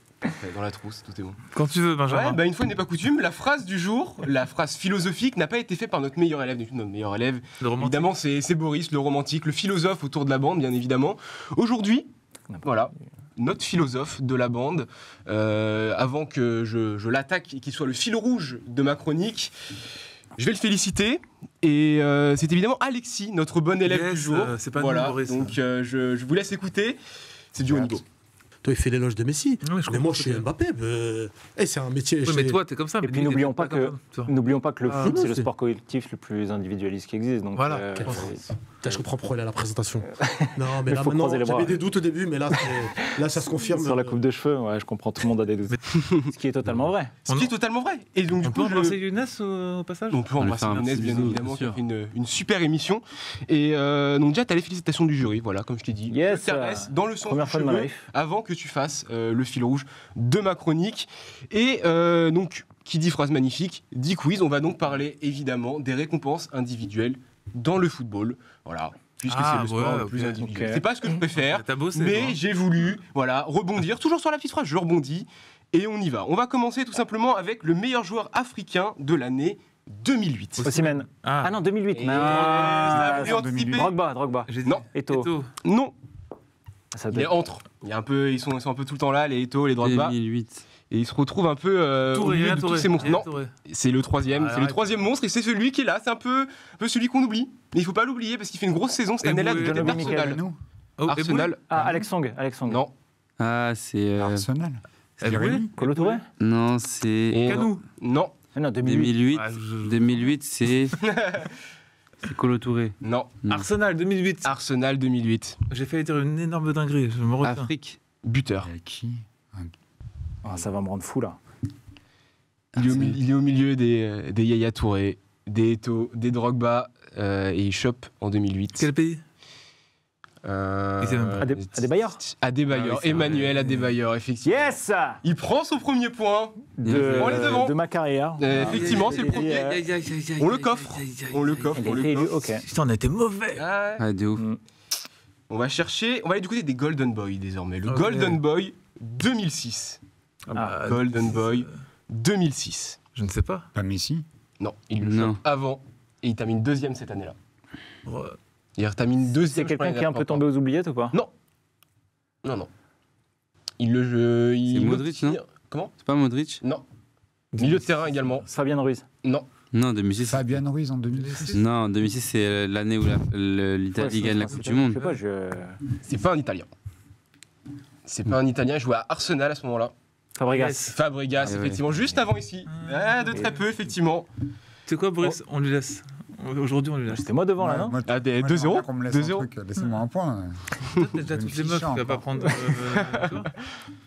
dans la trousse, tout est bon. Quand tu veux, Benjamin. Ouais, bah une fois n'est pas coutume, la phrase du jour, la phrase philosophique n'a pas été faite par notre meilleur élève. Notre meilleur élève, Le romantique. évidemment, c'est Boris, le romantique, le philosophe autour de la bande, bien évidemment. Aujourd'hui, voilà, notre philosophe de la bande, avant que je l'attaque et qu'il soit le fil rouge de ma chronique, je vais le féliciter. Et c'est évidemment Alexis, notre bon élève Yes, du jour. c'est pas voilà, nous, Boris. donc je vous laisse écouter. C'est du haut niveau. Toi, il fait l'éloge de Messi. Ouais, je Mais moi, comprends je suis ce que Mbappé. C'est un métier. Oui, mais toi, t'es comme ça. Et mais puis lui, n'oublions t'es pas comme ça, toi. N'oublions pas que le Ah, foot, non, c'est le c'est- sport collectif le plus individualiste qui existe. Donc, Voilà. Putain, je comprends pourquoi il a la présentation. Non, mais Mais là, faut maintenant, croiser les bras. j'avais des doutes au début, mais là, là ça se confirme. Sur la coupe de cheveux, ouais, je comprends, tout le monde a des doutes. Ce qui est totalement vrai. Ce qui est totalement vrai. Et donc, du On peut coup, embrasser Younes au passage? on peut On lui embrasser fait un Younes, petit bien bisou, évidemment, bien qui a sûr. fait une super émission. Et donc, déjà, tu as les félicitations du jury, voilà, comme je t'ai dit. Yes, Je caresse dans le sens première du fois de ma cheveu life. avant que tu fasses le fil rouge de ma chronique. Et donc, qui dit phrase magnifique, dit quiz. On va donc parler évidemment des récompenses individuelles dans le football. Voilà. Puisque Ah, c'est le sport ouais, le plus ok. individuel. Ok. C'est pas ce que je préfère. T'as bossé, Mais toi, hein. j'ai voulu, voilà, rebondir. Toujours sur la petite phrase, je rebondis. Et on y va. On va commencer tout simplement avec le meilleur joueur africain de l'année 2008. Osimhen. Ah non, 2008. Et mince. ça a voulu anticiper. Drogba. J'ai dit Non. Eto'o. Non, Ça il est doit- entre. Il y a un peu, ils sont un peu tout le temps là, les Eto'o, les Drogba. 2008. Et ils se retrouvent un peu au Touré, milieu Yaya de tous Touré. ces monstres. Yaya Non, Touré. c'est le troisième. Ah, C'est le arrête. troisième monstre et c'est celui qui est là. C'est un peu celui qu'on oublie. Mais il faut pas l'oublier parce qu'il fait une grosse saison cette Et année-là. Boué, Du côté John Obi d'Arsenal. Nous, Oh, et Arsenal. Ah, Alex Song. Non. Ah, c'est. Arsenal. C'est Boué Rémi. Kolo Touré. Non, c'est. Et Canou. Non. Ah non, 2008. 2008. Ah, 2008, c'est. C'est Kolo Touré. Non. Arsenal 2008. Arsenal 2008. J'ai failli dire une énorme dinguerie. Je me retiens. Afrique. Buteur. Qui Ah, ça va me rendre fou là. Il est au milieu des Yaya Touré, des Eto'o, des Drogba et il chope en 2008. Quel pays? Il sait même pas. Adebayor. Adebayor. Ah oui, c'est Emmanuel vrai. Adebayor, effectivement. Yes Il prend son premier point. On est devant. de ma carrière. Effectivement, c'est le Aïe, premier. aïe, On le coffre. On le coffre. Il a On été le élu, coffre. ok. Putain, on a été mauvais. Ah, Ah, de ouf. on va chercher. On va aller du côté des Golden Boy désormais. Le Ok. Golden Boy 2006. bah, Golden Boy 2006. Je ne sais pas. Pas Messi. Non, il le Non. chope avant et il termine deuxième cette année-là. Ouais. Il termine C'est deuxième. quelqu'un qui est un peu tombé aux oubliettes ou pas? Non. Non. Il le jeu. C'est Modric, non? Comment? C'est pas Modric? Non. Milieu de terrain également. Fabien Ruiz. Non. Non, 2006. Fabian Ruiz en 2006. Non, 2006, c'est l'année où l'Italie gagne la Coupe du Monde. Je sais pas, C'est pas un Italien. C'est pas un Italien. Il jouait à Arsenal à ce moment-là. Fabregas. Yes. Fabregas, Ouais, effectivement, juste avant ici. Ah, de très peu, effectivement. C'est quoi, Brice? On lui laisse. Aujourd'hui, on lui laisse. C'était moi devant là, non? Moi, Ah, des moi, 2-0. j'aimerais bien qu'on me laisse un 2-0. truc. Laissez-moi un point. Toi, t'as déjà Je toutes me les meufs, fiche tu vas pas encore. prendre. tu vois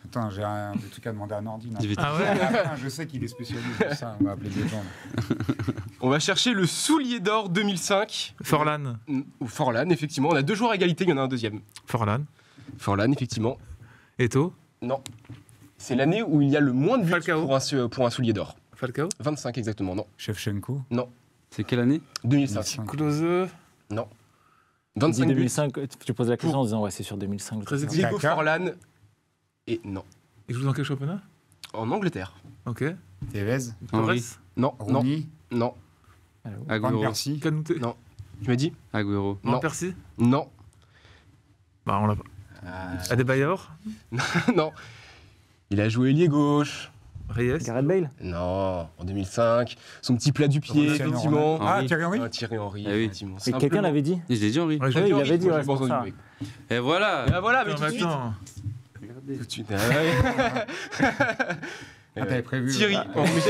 Attends, j'ai des trucs à demander à Nordine. Dis vite. Ah ouais? Ah, je sais qu'il est spécialiste de ça. On va appeler des gens. On va chercher le soulier d'or 2005. Forlan. Ou Forlan, effectivement. On a deux joueurs à égalité, il y en a un deuxième. Forlan. Forlan, effectivement. Eto. Non. C'est l'année où il y a le moins de buts Falcao. pour un soulier d'or. Falcao. 25 exactement, non. Shevchenko. C'est quelle année? 2005. Close. 25 buts. 2005, tu poses la question en disant ouais, c'est sur 2005. Très exigeant. Diego Kaka. Forlan. Et non. Il joue dans quel championnat? En Angleterre. Ok. Tevez. Henri. Torres. Non, non, Rooney. non. Van Agüero. Persie. Canouté. Non. Tu m'as dit? Agüero. Non, Non. Percy. Non. Bah, on l'a pas. Adebayor. Non. Il a joué ailier gauche. Reyes. Gareth Bale. Non, en 2005. Son petit plat du pied, Cristiano effectivement. Ronaldo. Ah, Henry. Thierry Henry. Thierry Henry, Ah oui. effectivement. Mais quelqu'un Simplement. l'avait dit. Je l'ai dit, Henri. Ouais, Oui, il Henry, avait dit, j'ai ouais, pas c'est pour entendu, ça. mec. Et voilà. Ah voilà, mais tout de suite. Attends. Tout de suite. Ah ouais. Ah, t'avais prévu. Thierry. Oh, mais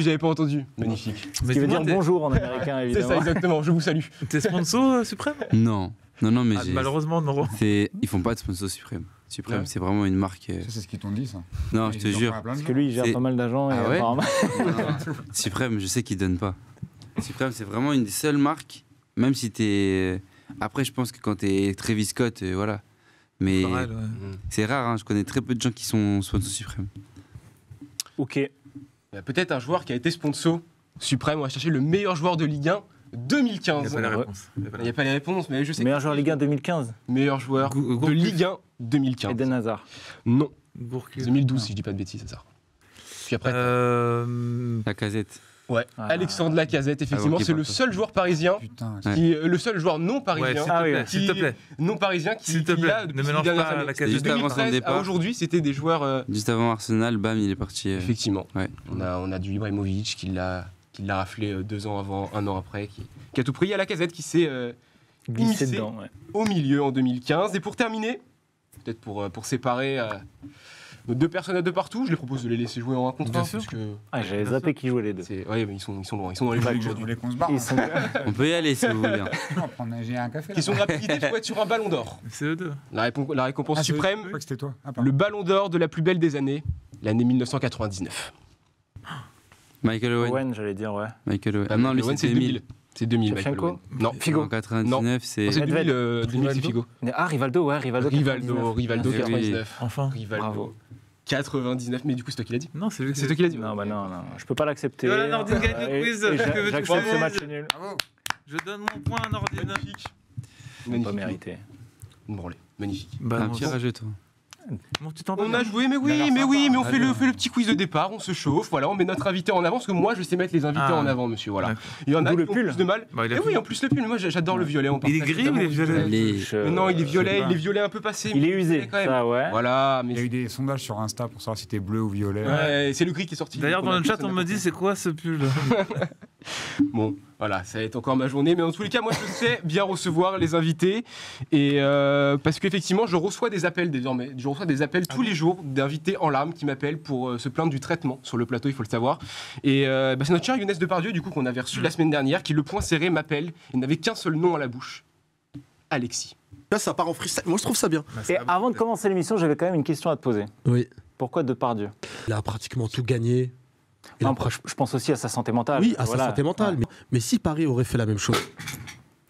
j'avais pas entendu. Magnifique. Ce qui veut dire bonjour en américain, C'est évidemment. ça, exactement. Je vous salue. T'es sponsor Suprême? Non. Non, mais Malheureusement, non. ils font pas de sponsor Suprême. Suprême, Ouais. c'est vraiment une marque. Ça, c'est ce qu'ils t'ont dit, ça. Non, je te Ils en jure. font à plein de Parce gens. que lui, il gère C'est- pas mal d'argent. Ah et ouais apparemment- Suprême, je sais qu'ils donnent pas. Suprême, c'est vraiment une des seules marques, même si t'es. Après, je pense que quand t'es Travis Scott, voilà. Mais Pareil, ouais. c'est rare, hein, je connais très peu de gens qui sont sponsors Suprême. Ok. Il y a peut-être un joueur qui a été sponsor suprême. On va chercher le meilleur joueur de Ligue 1 Il 2015. n'y a pas la réponse. Il n'y a pas les réponses, mais je sais. Meilleur joueur Ligue 1 2015. Meilleur joueur de Ligue 1 2015. Eden Hazard. Non, Gourcuff. 2012 si je dis pas de bêtises, ça sort. Puis après, La casette. ouais, Ah. Alexandre Lacazette, effectivement, Ah, ok, c'est le pardon. seul joueur parisien, Putain. Ouais. le seul joueur non Ouais, parisien, s'il te Ah oui, plaît, ouais. s'il te plaît. non parisien qui S'il te plaît, l'a ne depuis les mélange dernières pas années. la De Juste Lacazette. avant son 2013 à départ. aujourd'hui, c'était des joueurs. Juste avant Arsenal, bam, il est parti. Effectivement. Ouais. On a du Ibrahimovic qui l'a raflé 2 ans avant, 1 an après, qui a tout pris. Il y a Lacazette qui s'est Glissé Immiscé. dedans. Ouais. au milieu en 2015. Et pour terminer, peut-être pour séparer nos 2 personnes à 2 partout, je les propose de les laisser jouer en 1 contre 1. Bien sûr. Parce que Ah, j'avais zappé qui jouait les deux. ouais, mais ils sont loin, ils sont dans les Bah, jeux Vous aujourd'hui. voulez qu'on se barre Ils sont- On peut y aller si vous voulez. hein. On va prendre j'ai un café. là. Question de rapidité, il faut être sur un ballon d'or. C'est eux deux. La récompense Ah, c'est- suprême, Je crois que c'était toi. Ah, pardon. le ballon d'or de la plus belle des années, l'année 1999. Michael Owen. Owen, j'allais dire, ouais. Michael Owen. Ah non, lui, Owen, c'est 2000. C'est 2000, Michael Shevchenko Owen. Non, Figo. En 99, c'est. Non, c'est Nedved. 2000, c'est Figo. Ah, Rivaldo, ouais, Rivaldo. 99. Rivaldo Ah, oui. 99. Enfin. Rivaldo Bravo. 99, mais du coup, c'est toi qui l'as dit. Non, c'est lui. C'est toi qui l'as dit. Non, bah non, je peux pas l'accepter. Et voilà, Nordine gagne le Et- quiz. et Que veux-tu J'accepte que je ce match dise nul. Bravo. Je donne mon point à Nordine. Pas Magnifique. mérité. Une branlée. Magnifique. Bah, Un non, petit rageux, toi. Bon, tu t'en On a joué, mais oui, mais on fait le petit quiz de départ, on se chauffe, voilà, on met notre invité en avant, parce que moi je sais mettre les invités Ah. en avant, monsieur, voilà. D'accord. Il y en a D'où qui le ont pull. plus de mal. Bah, il a Et plus- oui, en plus le pull, moi j'adore le violet. Il est gris ou il est violet Allez. Mais non, il est violet, pas. il est violet un peu passé. Il mais est usé, quand même. ça, ouais. Voilà, Il y a eu mais des sondages sur Insta pour savoir si t'es bleu ou violet. ouais, c'est le gris qui est sorti. D'ailleurs, Donc, dans le a chat, tous, on a me pas dit tous. c'est quoi ce pull Bon, voilà, ça va être encore ma journée, mais en tous les cas, moi je sais bien recevoir les invités, et parce qu'effectivement, je reçois des appels désormais, je reçois des appels tous les jours d'invités en larmes qui m'appellent pour se plaindre du traitement sur le plateau, il faut le savoir. Et c'est notre cher Younes Depardieu, du coup, qu'on avait reçu la semaine dernière, qui le point serré m'appelle, il n'avait qu'un seul nom à la bouche, Alexis. Là, ça part en freestyle. Moi, je trouve ça bien. Et avant de commencer l'émission, j'avais quand même une question à te poser. Oui. Pourquoi Depardieu? Il a pratiquement tout gagné. Il a Non, je pense aussi à sa santé mentale. Oui, à Voilà. sa santé mentale. Mais si Paris aurait fait la même chose,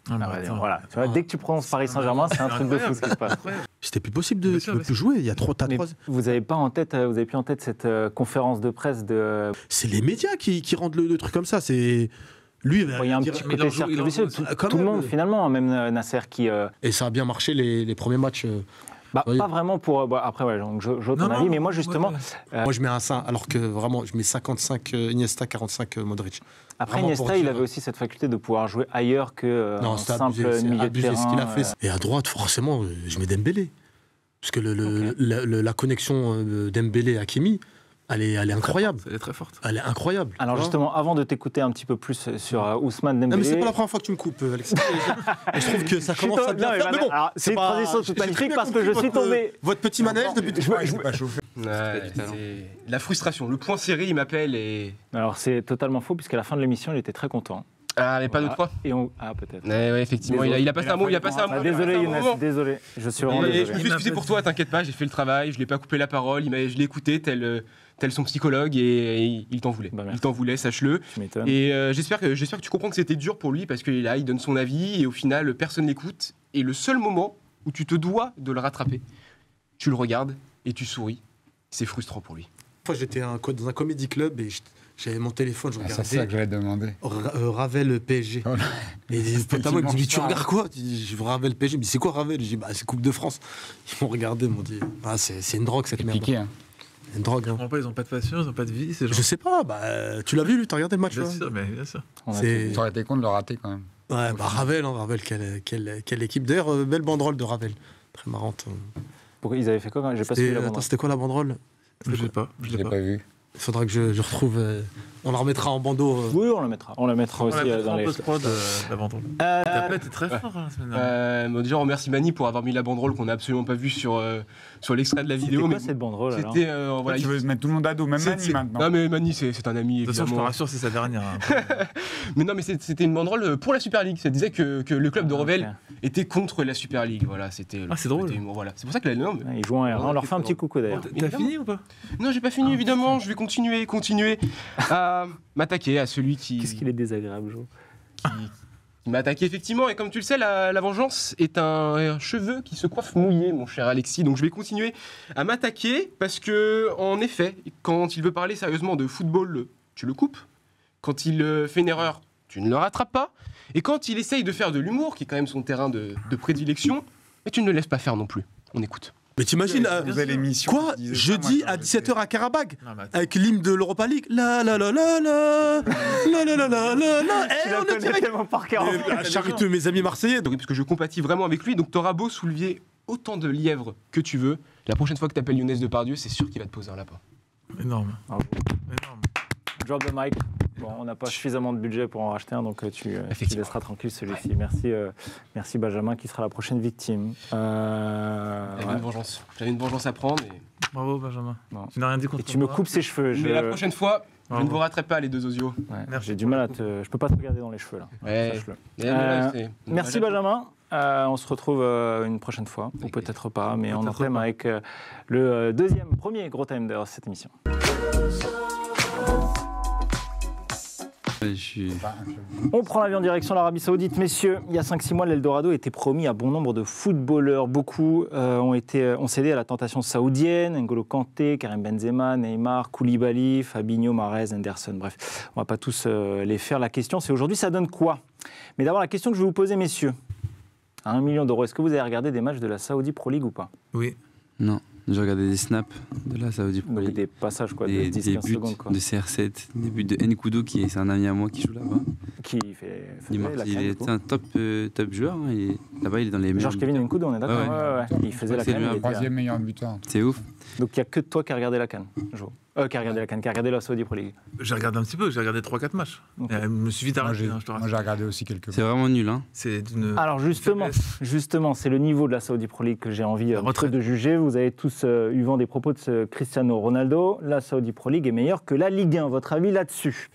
Ah, ouais, voilà. Tu vois, dès que tu prononces Paris Saint-Germain, c'est un truc de fou ce qui se passe. c'était plus possible de Bien sûr, tu peux bien plus jouer. Il y a trop Mais trois. vous avez plus en tête cette conférence de presse de. C'est les médias qui rendent le truc comme ça. C'est lui. Il y a un petit mais il côté en joue- il cercle en vicieux. joue- Tout le monde finalement, même Nasser qui. Et ça a bien marché les premiers matchs. Oui. Pas vraiment pour. Après, ouais, donc, j'ai ton Non, avis, non, mais moi ouais, justement. ouais. Moi, je mets un 5, alors que vraiment, je mets 55 Iniesta, 45 Modric. Après, Vraiment Iniesta, pour il dire- avait aussi cette faculté de pouvoir jouer ailleurs que Non, un c'est simple abusé, c'est milieu de abusé terrain. ce qu'il a fait. Et à droite, forcément, je mets Dembélé. Parce que la connexion Dembélé-Hakimi, elle est incroyable. Elle est très forte. Elle est incroyable. Alors Hein. justement, avant de t'écouter un petit peu plus sur Ousmane Non, Dembélé. mais c'est pas la première fois que tu me coupes, Alexis. Et je trouve que ça commence à bien Non, mais faire. Mais voilà, bon, alors, c'est une pas- transition toute j'ai très magnifique bien parce que je compris suis tombé. Votre petit manège depuis. Il s'est pas chauffé. Ouais, du talent. c'est la frustration, le point serré, il m'appelle et... Alors c'est totalement faux puisqu'à la fin de l'émission, il était très content. Ah, mais pas Voilà. d'autre fois. Et ah peut-être. Ouais, effectivement, il a passé un mot, il a passé un Ah, mot. désolé il a passé un Younes, moment. désolé. Je suis vraiment Et je me désolé. suis excusé pour toi, t'inquiète pas, j'ai fait le travail, je l'ai pas coupé la parole, je l'ai écouté tel son psychologue et il t'en voulait. Bah, merci. Il t'en voulait, sache-le. Tu m'étonnes. Et j'espère que tu comprends que c'était dur pour lui parce qu'il est là, il donne son avis et au final personne l'écoute. Et le seul moment où tu te dois de le rattraper, tu le regardes et tu souris. C'est frustrant pour lui. Une fois, j'étais dans un comédie club et j'avais mon téléphone, je Ah, ça, c'est ça regardais que j'allais demander. Ravel PSG. Oh là. Et des C'était potes à moi ils me disent, mais tu dimanche regardes quoi? Je vois Ravel PSG. Mais c'est quoi Ravel? Je dis, bah, c'est Coupe de France. Ils m'ont regardé, ils m'ont dit, ah, c'est une drogue cette merde. Piqué, hein. Une drogue. Je Hein. comprends pas, ils ont pas de passion, ils ont pas de vie, ces gens. Je sais pas, bah, tu l'as vu, lui, t'as regardé le match Bien là sûr, mais bien sûr. On a c'est- tout dit. Ça aurait été con de le rater quand même. Ouais, bah Ravel, quelle équipe. D'ailleurs, belle banderole de Ravel. Très marrante. Pourquoi ils avaient fait quoi quand j'ai pas suivi la banderole. C'était quoi la banderole? Je sais pas. Je l'ai pas vu. Il faudra que je retrouve. On la remettra en bandeau. Oui, on la mettra. On la mettra aussi dans les. post-prod, la banderole. Ta pète est très fort la semaine dernière. Déjà, on remercie Mani pour avoir mis la banderole qu'on n'a absolument pas vue sur l'extrait de la vidéo. C'était quoi cette banderole alors? C'était. Voilà, Tu veux mettre tout le monde à dos, même Mani maintenant. Non, mais Mani, c'est un ami. De toute façon, je te évidemment. rassure, c'est sa dernière. Mais non, mais c'était une banderole pour la Super League. Ça disait que le club de Revel était contre la Super League. Voilà, c'était. C'est drôle. Voilà. C'est pour ça que la norme. Ils jouent on leur fait un petit coucou d'ailleurs. T'as fini ou pas? Non, j'ai pas fini, évidemment. Je vais continuer à m'attaquer à celui qui. Qu'est-ce qu'il est désagréable, Jo. qui m'a attaqué effectivement. Et comme tu le sais, la vengeance est un cheveu qui se coiffe mouillé, mon cher Alexis. Donc je vais continuer à m'attaquer parce que, en effet, quand il veut parler sérieusement de football, tu le coupes. Quand il fait une erreur, tu ne le rattrapes pas. Et quand il essaye de faire de l'humour, qui est quand même son terrain de prédilection, tu ne le laisses pas faire non plus. On écoute. Mais t'imagines, quoi, jeudi à 17h à Karabag, avec l'hymne de l'Europa League. La la la la la la la la la la. On est direct par cœur. Charité, mes amis marseillais. Donc, parce que je compatis vraiment avec lui, donc t'auras beau soulever autant de lièvres que tu veux, la prochaine fois que t'appelles Younes Depardieu, c'est sûr qu'il va te poser un lapin. Énorme. Énorme. Drop the mic. Bon, on n'a pas suffisamment de budget pour en racheter un, donc tu laisseras tranquille celui-ci. Ouais. Merci Benjamin, qui sera la prochaine victime. J'avais une vengeance à prendre. Et... Bravo Benjamin. Non. Tu n'as rien dit contre Et tu me coupes ses cheveux. Mais la prochaine fois, je ne vous raterai pas les deux osios. Ouais, j'ai du mal à te... Je peux pas te regarder dans les cheveux là. Ouais. Merci Benjamin. On se retrouve une prochaine fois, ou peut-être pas, mais on entraîne avec le premier gros time de cette émission. On prend l'avion en direction l'Arabie Saoudite. Messieurs, il y a 5-6 mois, l'Eldorado était promis à bon nombre de footballeurs. Beaucoup ont cédé à la tentation saoudienne. N'Golo Kanté, Karim Benzema, Neymar, Koulibaly, Fabinho, Mahrez, Henderson. Bref, on ne va pas tous les faire. La question, c'est aujourd'hui, ça donne quoi? Mais d'abord, la question que je vais vous poser, messieurs. À 1 million d'euros, est-ce que vous avez regardé des matchs de la Saudi Pro League ou pas? Oui. Non. J'ai regardé des snaps de la Saudi Pro League. Des passages, quoi, des de 10-15 buts secondes. Quoi. De CR7, des buts de Nkoudou, c'est un ami à moi qui joue là-bas. Qui fait il est un top joueur. Hein, là-bas, il est dans les meilleurs. Georges-Kevin Nkoudou, on est d'accord. Ouais. Il faisait la CAN. C'est le troisième meilleur buteur. C'est ouf. Donc il n'y a que toi qui as regardé la CAN, Jo. Qui a regardé la CAN, qui a regardé la Saudi Pro League. J'ai regardé un petit peu, j'ai regardé 3-4 matchs. Okay. Je me suis vite arrêté. Moi j'ai regardé aussi quelques. C'est vraiment nul. Hein. Alors justement, c'est le niveau de la Saudi Pro League que j'ai envie de juger. Vous avez tous eu vent des propos de ce Cristiano Ronaldo. La Saudi Pro League est meilleure que la Ligue 1. Votre avis là-dessus?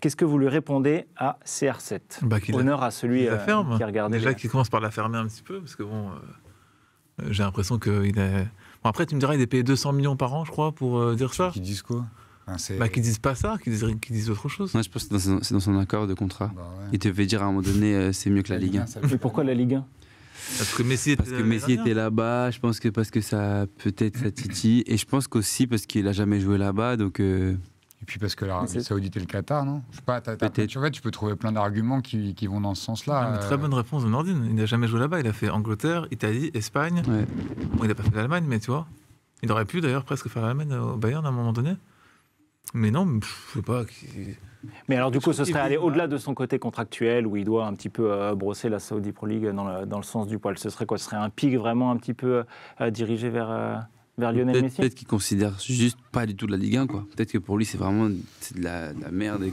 Qu'est-ce que vous lui répondez à CR7? Honneur à celui qui a regardé. Déjà qu'il commence par la fermer un petit peu, parce que j'ai l'impression qu'il est... Bon, après, tu me diras, il est payé 200 millions par an, je crois, pour dire ça. Qui disent quoi? Qu'ils disent pas ça, qu'ils disent autre chose. Ouais, je pense que c'est dans son accord de contrat. Bah ouais. Il te fait dire à un moment donné, c'est mieux que la Ligue 1. Mais pourquoi la Ligue 1? Parce que Messi était là-bas, je pense que parce que ça peut-être ça titille, et je pense qu'aussi parce qu'il a jamais joué là-bas, donc... Et puis parce que l'Arabie Saoudite et le Qatar, non? Je sais pas, tu peux trouver plein d'arguments qui vont dans ce sens-là. Très bonne réponse de Nordine. Il n'a jamais joué là-bas. Il a fait Angleterre, Italie, Espagne. Ouais. Bon, il n'a pas fait l'Allemagne, mais tu vois. Il aurait pu d'ailleurs presque faire l'Allemagne au Bayern à un moment donné. Mais non, je sais pas. Mais alors du coup, ce serait aller au-delà de son côté contractuel où il doit un petit peu brosser la Saudi Pro League dans le sens du poil. Ce serait quoi? Ce serait un pic vraiment un petit peu dirigé vers Lionel Messi? Peut-être qu'il considère juste pas du tout de la Ligue 1, quoi. Peut-être que pour lui, c'est vraiment de la merde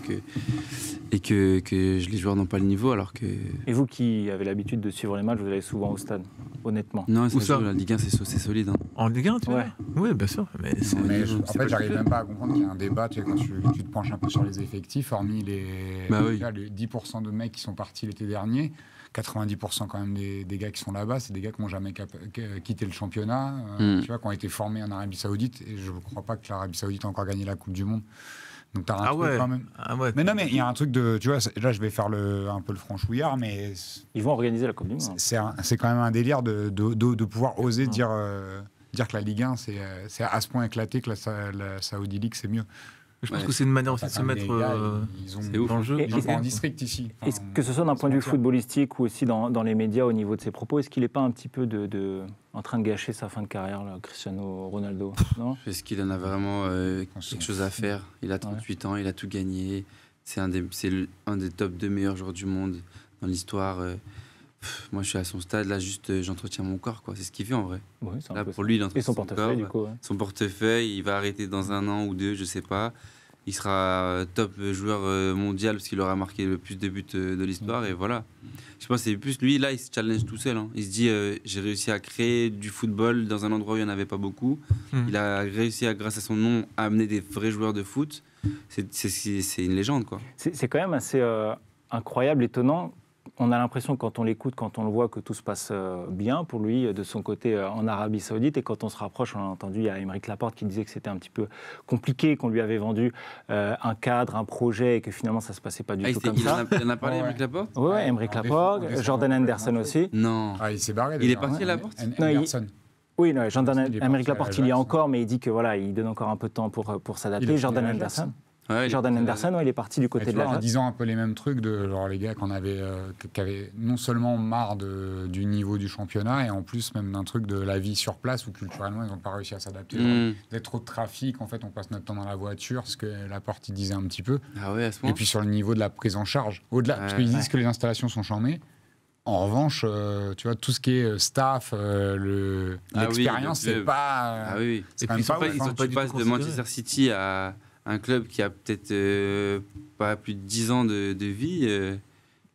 et que les joueurs n'ont pas le niveau, alors que... Et vous qui avez l'habitude de suivre les matchs, vous allez souvent au stade, honnêtement? Non, la Ligue 1, c'est solide. Hein. En Ligue 1, tu vois? Oui, bien sûr. Mais en fait, j'arrive même pas à comprendre qu'il y a un débat, tu sais, quand tu te penches un peu sur les effectifs, hormis les 10% de mecs qui sont partis l'été dernier, 90% quand même des gars qui sont là-bas, c'est des gars qui n'ont jamais quitté le championnat, tu vois, qui ont été formés en Arabie Saoudite, et je ne crois pas que l'Arabie Saoudite a encore gagné la Coupe du Monde. Donc t'as un truc quand même. Mais non, mais il y a un truc de, tu vois, là je vais faire un peu le franchouillard, mais ils vont organiser la Coupe du Monde. C'est quand même un délire de pouvoir oser dire que la Ligue 1 c'est à ce point éclaté que la Saudi League c'est mieux. Je pense que c'est une manière aussi de se mettre dans le jeu. Ils sont en district ici. Est-ce que ce soit d'un point de vue footballistique ou aussi dans les médias au niveau de ses propos, est-ce qu'il n'est pas un petit peu en train de gâcher sa fin de carrière, là, Cristiano Ronaldo? Est-ce qu'il en a vraiment quelque chose à faire? Il a 38 ans, il a tout gagné. C'est un des top 2 meilleurs joueurs du monde. dans l'histoire. Moi, je suis à son stade, là, juste, j'entretiens mon corps, quoi. C'est ce qu'il fait, en vrai. Oui, là, pour lui, il entretient son portefeuille, corps, du coup. Ouais. Son portefeuille, il va arrêter dans 1 an ou 2, je sais pas. Il sera top joueur mondial parce qu'il aura marqué le plus de buts de l'histoire, et voilà. Je pense que c'est plus lui, là, il se challenge tout seul. Hein. Il se dit, j'ai réussi à créer du football dans un endroit où il n'y en avait pas beaucoup. Il a réussi, grâce à son nom, à amener des vrais joueurs de foot. C'est une légende, quoi. C'est quand même assez incroyable, étonnant. On a l'impression, quand on l'écoute, quand on le voit, que tout se passe bien pour lui, de son côté en Arabie Saoudite. Et quand on se rapproche, on a entendu, il y a Aymeric Laporte qui disait que c'était un petit peu compliqué, qu'on lui avait vendu un cadre, un projet, et que finalement, ça ne se passait pas du tout comme ça. Il en a parlé, Aymeric Laporte ? Oui, Aymeric Laporte, Jordan Henderson aussi. Non. Il s'est barré. Il est parti, Laporte ? Henderson. Oui, Aymeric Laporte, il y est encore, mais il dit que voilà, il donne encore un peu de temps pour s'adapter. Jordan Henderson. Ouais, Jordan Henderson, il est parti du côté de l'Ajax. En disant un peu les mêmes trucs de genre les gars qui avaient non seulement marre du niveau du championnat, et en plus même d'un truc de la vie sur place où culturellement ils n'ont pas réussi à s'adapter. Il y a trop de trafic, en fait on passe notre temps dans la voiture, ce que Laporte disait un petit peu. Ah ouais, à ce moment. Et puis sur le niveau de la prise en charge, au-delà, parce qu'ils disent que les installations sont charmées. En revanche, tu vois, tout ce qui est staff, l'expérience, c'est pas. Ah oui. Et puis tu passes de Manchester City à un club qui a peut-être pas plus de 10 ans de vie,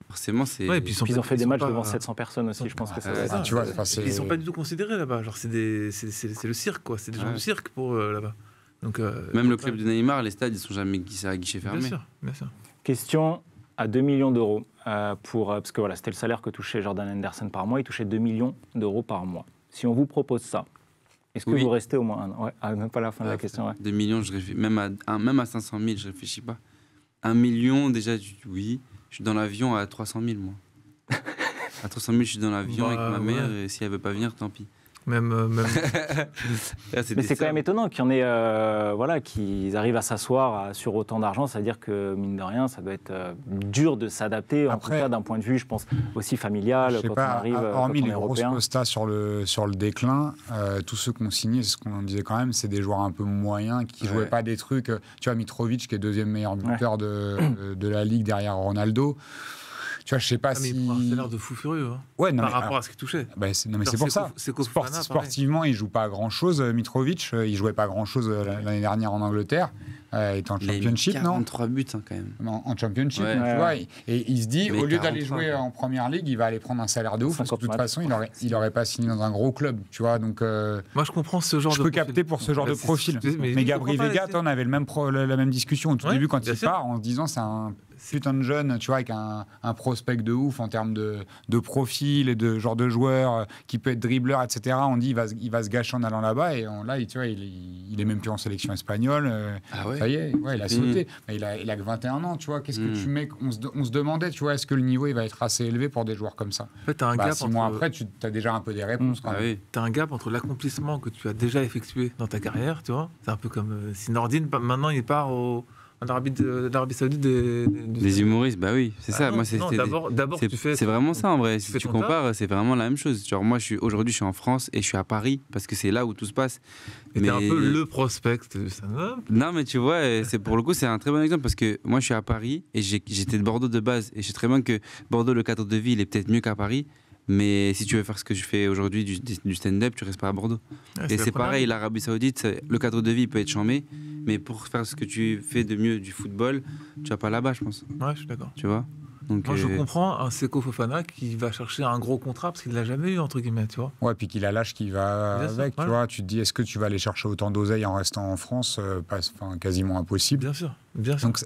forcément, c'est... Ouais, et puis ils ont fait des matchs devant 700 personnes aussi, je pense que ça... tu vois, ils ne sont pas du tout considérés là-bas. Genre, c'est le cirque, quoi. C'est des gens du cirque pour là-bas. Donc, même le club de Neymar, les stades, ils ne sont jamais à guichet fermé. Bien sûr. Question à 2 millions d'euros, parce que voilà, c'était le salaire que touchait Jordan Henderson par mois. Il touchait 2 millions d'euros par mois. Si on vous propose ça, est-ce que vous restez au moins un an ? Ouais, même pas la fin de la question. Ouais. 2 millions, je réfléchis. Même à 500 000, je ne réfléchis pas. 1 million, déjà, oui. Je suis dans l'avion à 300 000, moi. À 300 000, je suis dans l'avion avec ma mère, et si elle ne veut pas venir, tant pis. Même... Mais c'est quand même étonnant qu'il y en ait, qu'ils arrivent à s'asseoir sur autant d'argent. C'est-à-dire que, mine de rien, ça doit être dur de s'adapter, en tout cas d'un point de vue, je pense, aussi familial, quand on arrive, hormis quand on les est grosses européen. postas sur le déclin, tous ceux qu'on signait, c'est ce qu'on disait quand même, c'est des joueurs un peu moyens qui jouaient pas des trucs. Tu vois, Mitrovic, qui est 2e meilleur buteur de la Ligue derrière Ronaldo. Tu vois, je sais pas si. Il prend un salaire de fou furieux. Hein, ouais, non, par rapport à ce qu'il touchait. C'est pour ça. Sportivement, il joue pas à grand-chose. Mitrovic, il jouait pas à grand-chose l'année dernière en Angleterre. Il était en Championship, non ? 43 buts, hein, quand même. En Championship, tu vois. Et il se dit, au lieu d'aller jouer en Première Ligue, il va aller prendre un salaire de ouf. Parce que de toute façon, il aurait pas signé dans un gros club, tu vois. Donc, moi, je comprends ce genre de profil. Je peux capter pour ce genre de profil. Mais Gabriel Vega, on avait la même discussion au tout début quand il part, en se disant, c'est un putain de jeune, tu vois, avec un prospect de ouf en termes de profil et de genre de joueur qui peut être dribbleur, etc. On dit il va se gâcher en allant là-bas, et là, tu vois, il est même plus en sélection espagnole. Ça y est, il a sauté. Mais il a que 21 ans, tu vois. Qu'est-ce que tu mets ? On se demandait, tu vois, est-ce que le niveau il va être assez élevé pour des joueurs comme ça ? En fait, t'as un gap 6 mois après, tu as déjà un peu des réponses quand même. T'as un gap entre l'accomplissement que tu as déjà effectué dans ta carrière, tu vois. C'est un peu comme si Nordine, maintenant, il part en Arabie Saoudite des humoristes, bah oui, c'est ça. Moi, d'abord, c'est vraiment ça en vrai. Si tu compares, c'est vraiment la même chose. Genre, moi, aujourd'hui, je suis en France et je suis à Paris parce que c'est là où tout se passe. Mais t'es un peu le prospect de ça. Non, mais tu vois, pour le coup, c'est un très bon exemple parce que moi, je suis à Paris et j'étais de Bordeaux de base, et je sais très bien que Bordeaux, le cadre de vie, il est peut-être mieux qu'à Paris. Mais si tu veux faire ce que je fais aujourd'hui, du stand-up, tu restes pas à Bordeaux. Et c'est pareil, l'Arabie Saoudite, le cadre de vie peut être chambé, mais pour faire ce que tu fais de mieux du football, tu vas pas là-bas, je pense. Ouais, je suis d'accord. Tu vois ? Donc, moi, je comprends un Seko Fofana qui va chercher un gros contrat parce qu'il l'a jamais eu, entre guillemets, tu vois. Ouais, puis qu'il a l'âge qui va avec, tu vois. Tu te dis, est-ce que tu vas aller chercher autant d'oseille en restant en France ? Quasiment impossible. Bien sûr. Donc,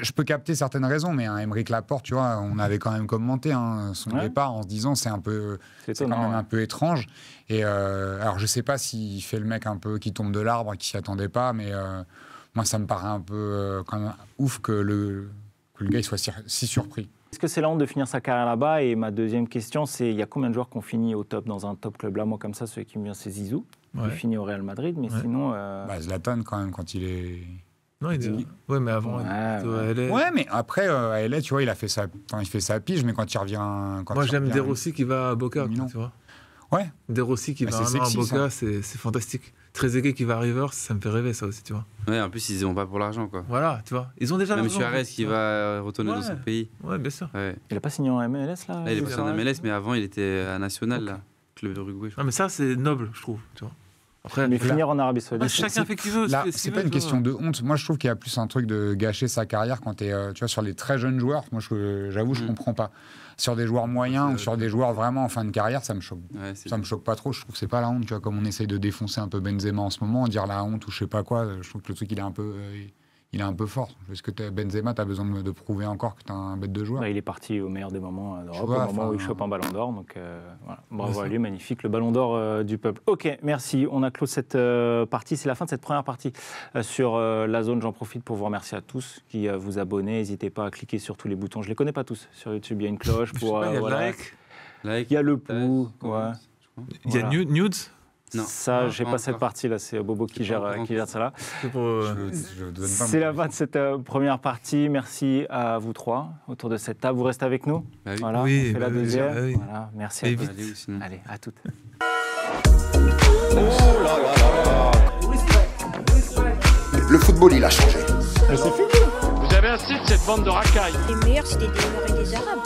je peux capter certaines raisons, mais Aymeric Laporte, tu vois, on avait quand même commenté son départ en se disant, c'est quand même un peu étrange. Et alors, je sais pas s'il fait le mec un peu qui tombe de l'arbre, qui s'y attendait pas, mais moi, ça me paraît un peu quand même ouf que le gars il soit si surpris. Est-ce que c'est la honte de finir sa carrière là-bas ? Et ma deuxième question, c'est il y a combien de joueurs qui ont fini au top dans un top club là ? Moi, comme ça, celui qui me vient, c'est Zizou. Il finit au Real Madrid, mais sinon... Zlatan, quand même, quand il est... Non, ouais, mais avant, ouais, mais après, à LA, tu vois, il fait sa pige, mais quand il revient... Moi, j'aime De Rossi qui va à Boca, tu vois. Ouais. De Rossi qui va à Boca, c'est fantastique. Trezeguet qui va à River, ça me fait rêver, ça aussi, tu vois. Ouais, en plus, ils y vont pas pour l'argent, quoi. Voilà, tu vois. Ils ont déjà même l'argent. Suarez qui va retourner dans son pays. Ouais, bien sûr. Ouais. Il a pas signé en MLS, là Il est passé en MLS, mais avant, il était à National, là. Club de Uruguay. Non, mais ça, c'est noble, je trouve, tu vois. Après, mais finir en Arabie Saoudite. Chacun fait qu'il veut. C'est pas une question de honte. Moi, je trouve qu'il y a plus un truc de gâcher sa carrière quand tu es tu vois, sur les très jeunes joueurs. Moi, j'avoue, je comprends pas. Sur des joueurs moyens ou sur des joueurs vraiment en fin de carrière, ça me choque. Ouais, ça me choque pas trop. Je trouve que c'est pas la honte. Tu vois, comme on essaye de défoncer un peu Benzema en ce moment, dire la honte ou je sais pas quoi. Je trouve que le truc, il est un peu fort. Est-ce que Benzema, tu as besoin de prouver encore que tu es un bête de joueur? Il est parti au meilleur des moments d'Europe, au moment où il chope un ballon d'or. Donc voilà. Bravo à lui, magnifique, le ballon d'or du peuple. Ok, merci. On a clos cette partie. C'est la fin de cette première partie sur la zone. J'en profite pour vous remercier à tous qui vous abonnez. N'hésitez pas à cliquer sur tous les boutons. Je ne les connais pas tous. Sur YouTube, il y a une cloche. Pour, il y a voilà. like. Il y a le pouls. Ouais. Il y a nudes. Non, ça, j'ai pas cette partie-là, c'est Bobo qui gère ça là. C'est la fin de cette première partie. Merci à vous trois autour de cette table. Vous restez avec nous. Bah oui. Voilà, oui, on fait la deuxième. Oui. Voilà, merci à tous. Allez, à toutes. Le football, il a changé. Vous avez assez de cette bande de racailles. Les meilleurs, c'était des Noirs et des Arabes.